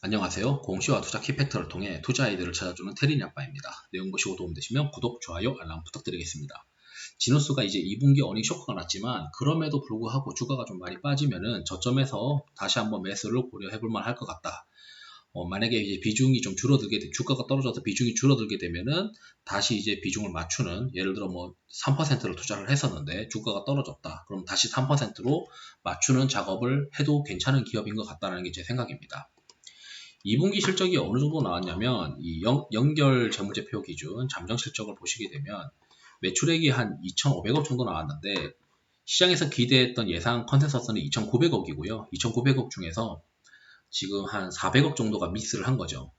안녕하세요. 공시와 투자 키팩터를 통해 투자 아이디어를 찾아주는 테린이 아빠입니다. 내용 보시고 도움되시면 구독, 좋아요, 알람 부탁드리겠습니다. 지노스가 이제 2분기 어닝 쇼크가 났지만 그럼에도 불구하고 주가가 좀 많이 빠지면은 저점에서 다시 한번 매수를 고려해볼 만할 것 같다. 만약에 이제 비중이 좀 줄어들게 주가가 떨어져서 비중이 줄어들게 되면은 다시 이제 비중을 맞추는, 예를 들어 뭐 3%를 투자를 했었는데 주가가 떨어졌다. 그럼 다시 3%로 맞추는 작업을 해도 괜찮은 기업인 것 같다는 게 제 생각입니다. 2분기 실적이 어느 정도 나왔냐면 이 연결 재무제표 기준 잠정 실적을 보시게 되면 매출액이 한 2,500억 정도 나왔는데 시장에서 기대했던 예상 컨센서스는 2,900억이고요. 2,900억 중에서 지금 한 400억 정도가 미스를 한 거죠.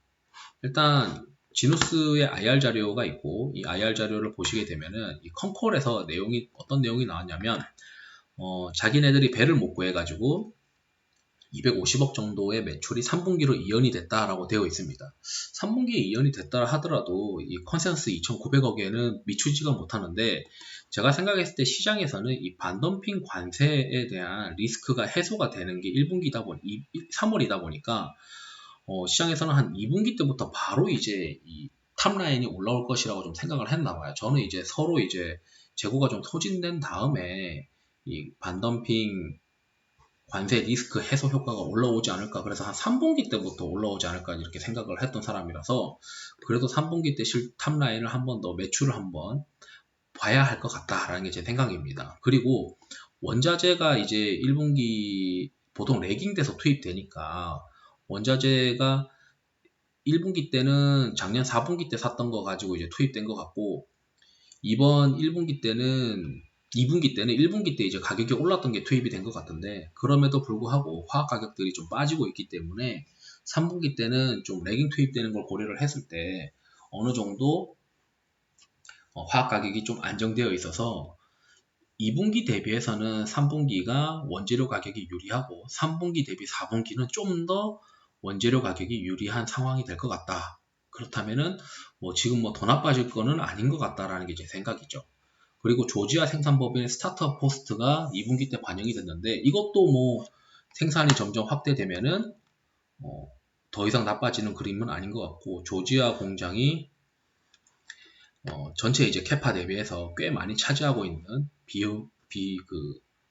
일단 지누스의 IR 자료가 있고 이 IR 자료를 보시게 되면은 이 컨콜에서 어떤 내용이 나왔냐면 자기네들이 배를 못 구해가지고 250억 정도의 매출이 3분기로 이연이 됐다라고 되어 있습니다. 3분기에 이연이 됐다 하더라도 이 컨센서스 2,900억에는 미치지가 못하는데, 제가 생각했을 때 시장에서는 이 반덤핑 관세에 대한 리스크가 해소가 되는 게 1분기다 3월이다 보니까 시장에서는 한 2분기 때부터 바로 이제 이 탑라인이 올라올 것이라고 좀 생각을 했나 봐요. 저는 이제 서로 이제 재고가 좀 소진된 다음에 이 반덤핑 관세 리스크 해소 효과가 올라오지 않을까, 그래서 한 3분기 때부터 올라오지 않을까 이렇게 생각을 했던 사람이라서 그래도 3분기 때 탑라인을 한 번 더 매출을 한번 봐야 할 것 같다라는 게 제 생각입니다. 그리고 원자재가 이제 1분기 보통 레깅돼서 투입되니까 원자재가 1분기 때는 작년 4분기 때 샀던 거 가지고 이제 투입된 것 같고, 이번 1분기 때는 2분기 때는 1분기 때 이제 가격이 올랐던 게 투입이 된 것 같은데, 그럼에도 불구하고 화학 가격들이 좀 빠지고 있기 때문에 3분기 때는 좀 레깅 투입되는 걸 고려를 했을 때 어느 정도 화학 가격이 좀 안정되어 있어서 2분기 대비해서는 3분기가 원재료 가격이 유리하고 3분기 대비 4분기는 좀 더 원재료 가격이 유리한 상황이 될 것 같다. 그렇다면은 뭐 지금 뭐 더 나빠질 거는 아닌 것 같다라는 게 제 생각이죠. 그리고 조지아 생산법인 스타트업 포스트가 2분기 때 반영이 됐는데 이것도 뭐 생산이 점점 확대되면은 더 이상 나빠지는 그림은 아닌 것 같고, 조지아 공장이 전체 이제 캐파 대비해서 꽤 많이 차지하고 있는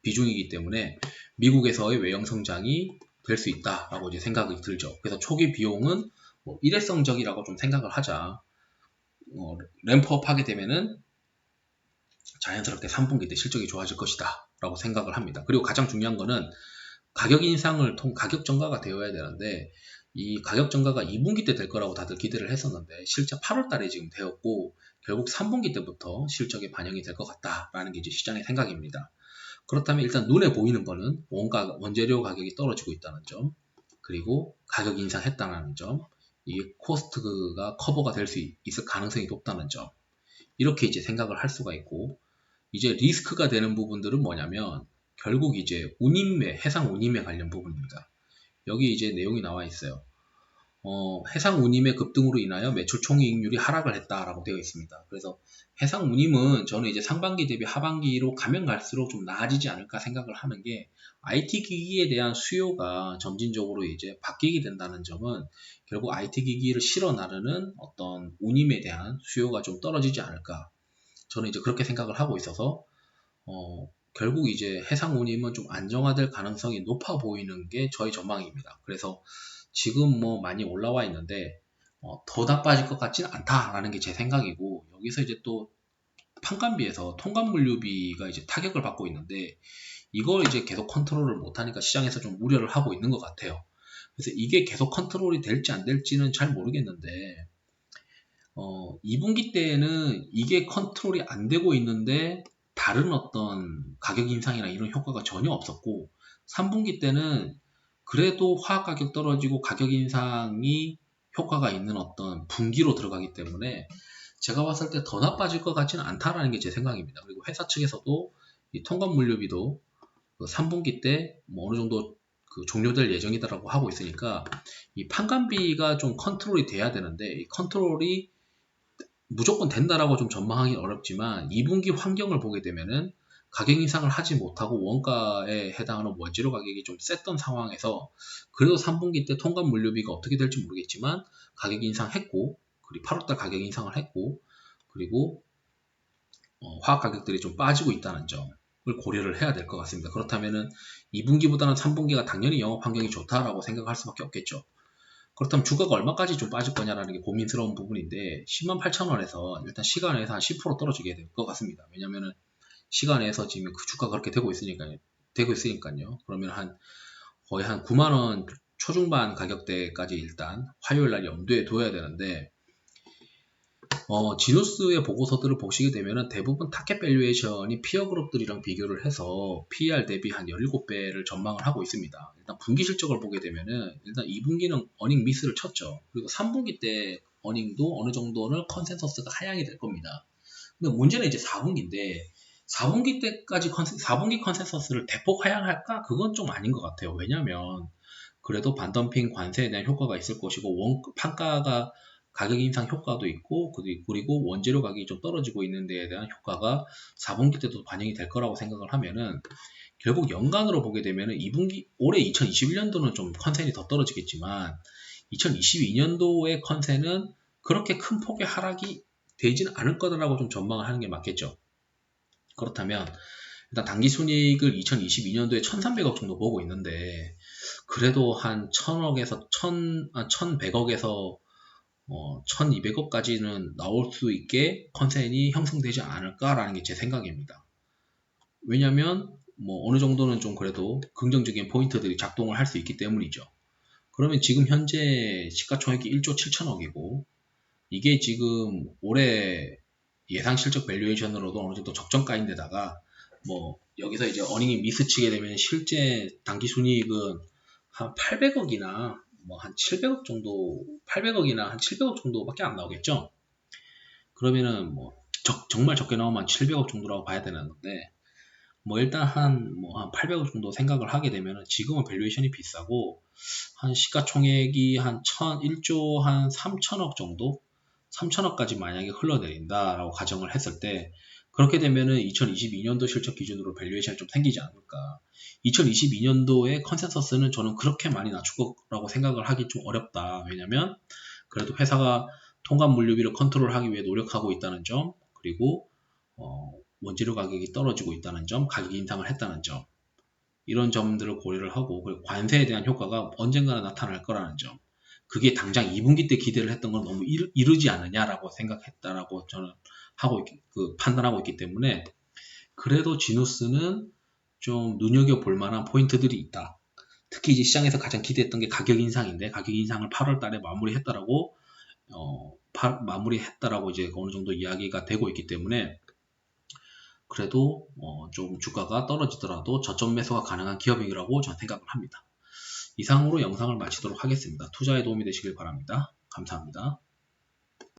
비중이기 때문에 미국에서의 외형 성장이 될 수 있다라고 이제 생각이 들죠. 그래서 초기 비용은 뭐 일회성적이라고 좀 생각을 하자. 램프업 하게 되면은 자연스럽게 3분기 때 실적이 좋아질 것이다 라고 생각을 합니다. 그리고 가장 중요한 거는 가격 인상을 가격 전가가 되어야 되는데, 이 가격 전가가 2분기 때 될 거라고 다들 기대를 했었는데 실제 8월 달에 지금 되었고 결국 3분기 때부터 실적에 반영이 될 것 같다라는 게 이제 시장의 생각입니다. 그렇다면 일단 눈에 보이는 거는 원재료 가격이 떨어지고 있다는 점, 그리고 가격 인상했다는 점, 이 코스트가 커버가 될 수 있을 가능성이 높다는 점, 이렇게 이제 생각을 할 수가 있고, 이제 리스크가 되는 부분들은 뭐냐면 결국 이제 해상 운임매 관련 부분입니다. 여기 이제 내용이 나와 있어요. 해상 운임의 급등으로 인하여 매출 총이익률이 하락을 했다라고 되어 있습니다. 그래서 해상 운임은 저는 이제 상반기 대비 하반기로 가면 갈수록 좀 나아지지 않을까 생각을 하는 게, IT 기기에 대한 수요가 점진적으로 이제 바뀌게 된다는 점은 결국 IT 기기를 실어 나르는 어떤 운임에 대한 수요가 좀 떨어지지 않을까, 저는 이제 그렇게 생각을 하고 있어서 결국 이제 해상 운임은 좀 안정화될 가능성이 높아 보이는 게 저의 전망입니다. 그래서 지금 뭐 많이 올라와 있는데 더 나빠질 것 같지는 않다라는 게 제 생각이고, 여기서 이제 또 판관비에서 통관물류비가 이제 타격을 받고 있는데 이걸 이제 계속 컨트롤을 못하니까 시장에서 좀 우려를 하고 있는 것 같아요. 그래서 이게 계속 컨트롤이 될지 안 될지는 잘 모르겠는데 2분기 때에는 이게 컨트롤이 안 되고 있는데 다른 어떤 가격 인상이나 이런 효과가 전혀 없었고, 3분기 때는 그래도 화학 가격 떨어지고 가격 인상이 효과가 있는 어떤 분기로 들어가기 때문에 제가 봤을 때 더 나빠질 것 같지는 않다라는 게 제 생각입니다. 그리고 회사 측에서도 이 통관 물류비도 3분기 때 뭐 어느 정도 종료될 예정이다라고 하고 있으니까 이 판관비가 좀 컨트롤이 돼야 되는데, 이 컨트롤이 무조건 된다라고 좀 전망하기 어렵지만 2분기 환경을 보게 되면은 가격 인상을 하지 못하고 원가에 해당하는 원재료 가격이 좀 셌던 상황에서 그래도 3분기 때 통관 물류비가 어떻게 될지 모르겠지만 가격 인상했고, 그리고 8월달 가격 인상을 했고, 그리고 화학 가격들이 좀 빠지고 있다는 점을 고려를 해야 될 것 같습니다. 그렇다면은 2분기보다는 3분기가 당연히 영업 환경이 좋다라고 생각할 수밖에 없겠죠. 그렇다면 주가가 얼마까지 좀 빠질 거냐라는 게 고민스러운 부분인데 108,000원에서 일단 시간에서 한 10% 떨어지게 될 것 같습니다. 왜냐면은 시간에서 지금 그 주가가 그렇게 되고 있으니까요. 그러면 거의 한 9만원 초중반 가격대까지 일단 화요일날 염두에 둬야 되는데, 지누스의 보고서들을 보시게 되면은 대부분 타켓 밸류에이션이 피어 그룹들이랑 비교를 해서 PER 대비 한 17배를 전망을 하고 있습니다. 일단 분기 실적을 보게 되면은 일단 2분기는 어닝 미스를 쳤죠. 그리고 3분기 때 어닝도 어느 정도는 컨센서스가 하향이 될 겁니다. 근데 문제는 이제 4분기인데 4분기 때까지 4분기 컨센서스를 대폭 하향할까? 그건 좀 아닌 것 같아요. 왜냐면 그래도 반덤핑 관세에 대한 효과가 있을 것이고 판가가 가격 인상 효과도 있고, 그리고 원재료 가격이 좀 떨어지고 있는 데에 대한 효과가 4분기 때도 반영이 될 거라고 생각을 하면은 결국 연간으로 보게 되면은 2분기 올해 2021년도는 좀 컨센이 더 떨어지겠지만 2022년도의 컨센은 그렇게 큰 폭의 하락이 되지는 않을 거라고 좀 전망을 하는 게 맞겠죠. 그렇다면 일단 당기순이익을 2022년도에 1,300억 정도 보고 있는데 그래도 한 1,000억에서 1,100억에서 1,200억까지는 나올 수 있게 컨센이 형성되지 않을까라는 게 제 생각입니다. 왜냐면 어느 정도는 좀 그래도 긍정적인 포인트들이 작동을 할 수 있기 때문이죠. 그러면 지금 현재 시가총액이 1조 7천억이고 이게 지금 올해 예상 실적 밸류에이션으로도 어느 정도 적정가인데다가 여기서 이제 어닝이 미스치게 되면 실제 당기 순이익은 한 800억이나 한 700억 정도, 800억이나 한 700억 정도밖에 안 나오겠죠. 그러면은 정말 적게 나오면 700억 정도라고 봐야 되는데 일단 한 800억 정도 생각을 하게 되면은 지금은 밸류에이션이 비싸고 한 시가총액이 한 1조 한 3천억 정도, 3천억까지 만약에 흘러내린다라고 가정을 했을 때 그렇게 되면은 2022년도 실적 기준으로 밸류에이션이 좀 생기지 않을까. 2022년도의 컨센서스는 저는 그렇게 많이 낮출 거라고 생각을 하기 좀 어렵다. 왜냐면 그래도 회사가 통관 물류비를 컨트롤하기 위해 노력하고 있다는 점, 그리고 원재료 가격이 떨어지고 있다는 점, 가격 인상을 했다는 점, 이런 점들을 고려를 하고, 그리고 관세에 대한 효과가 언젠가는 나타날 거라는 점, 그게 당장 2분기 때 기대를 했던 건 너무 이르지 않느냐라고 생각했다라고 저는 판단하고 있기 때문에 그래도 지누스는 좀 눈여겨볼 만한 포인트들이 있다. 특히 이제 시장에서 가장 기대했던 게 가격 인상인데 가격 인상을 8월 달에 마무리했다라고 이제 어느 정도 이야기가 되고 있기 때문에 그래도 좀 주가가 떨어지더라도 저점 매수가 가능한 기업이라고 저는 생각을 합니다. 이상으로 영상을 마치도록 하겠습니다. 투자에 도움이 되시길 바랍니다. 감사합니다.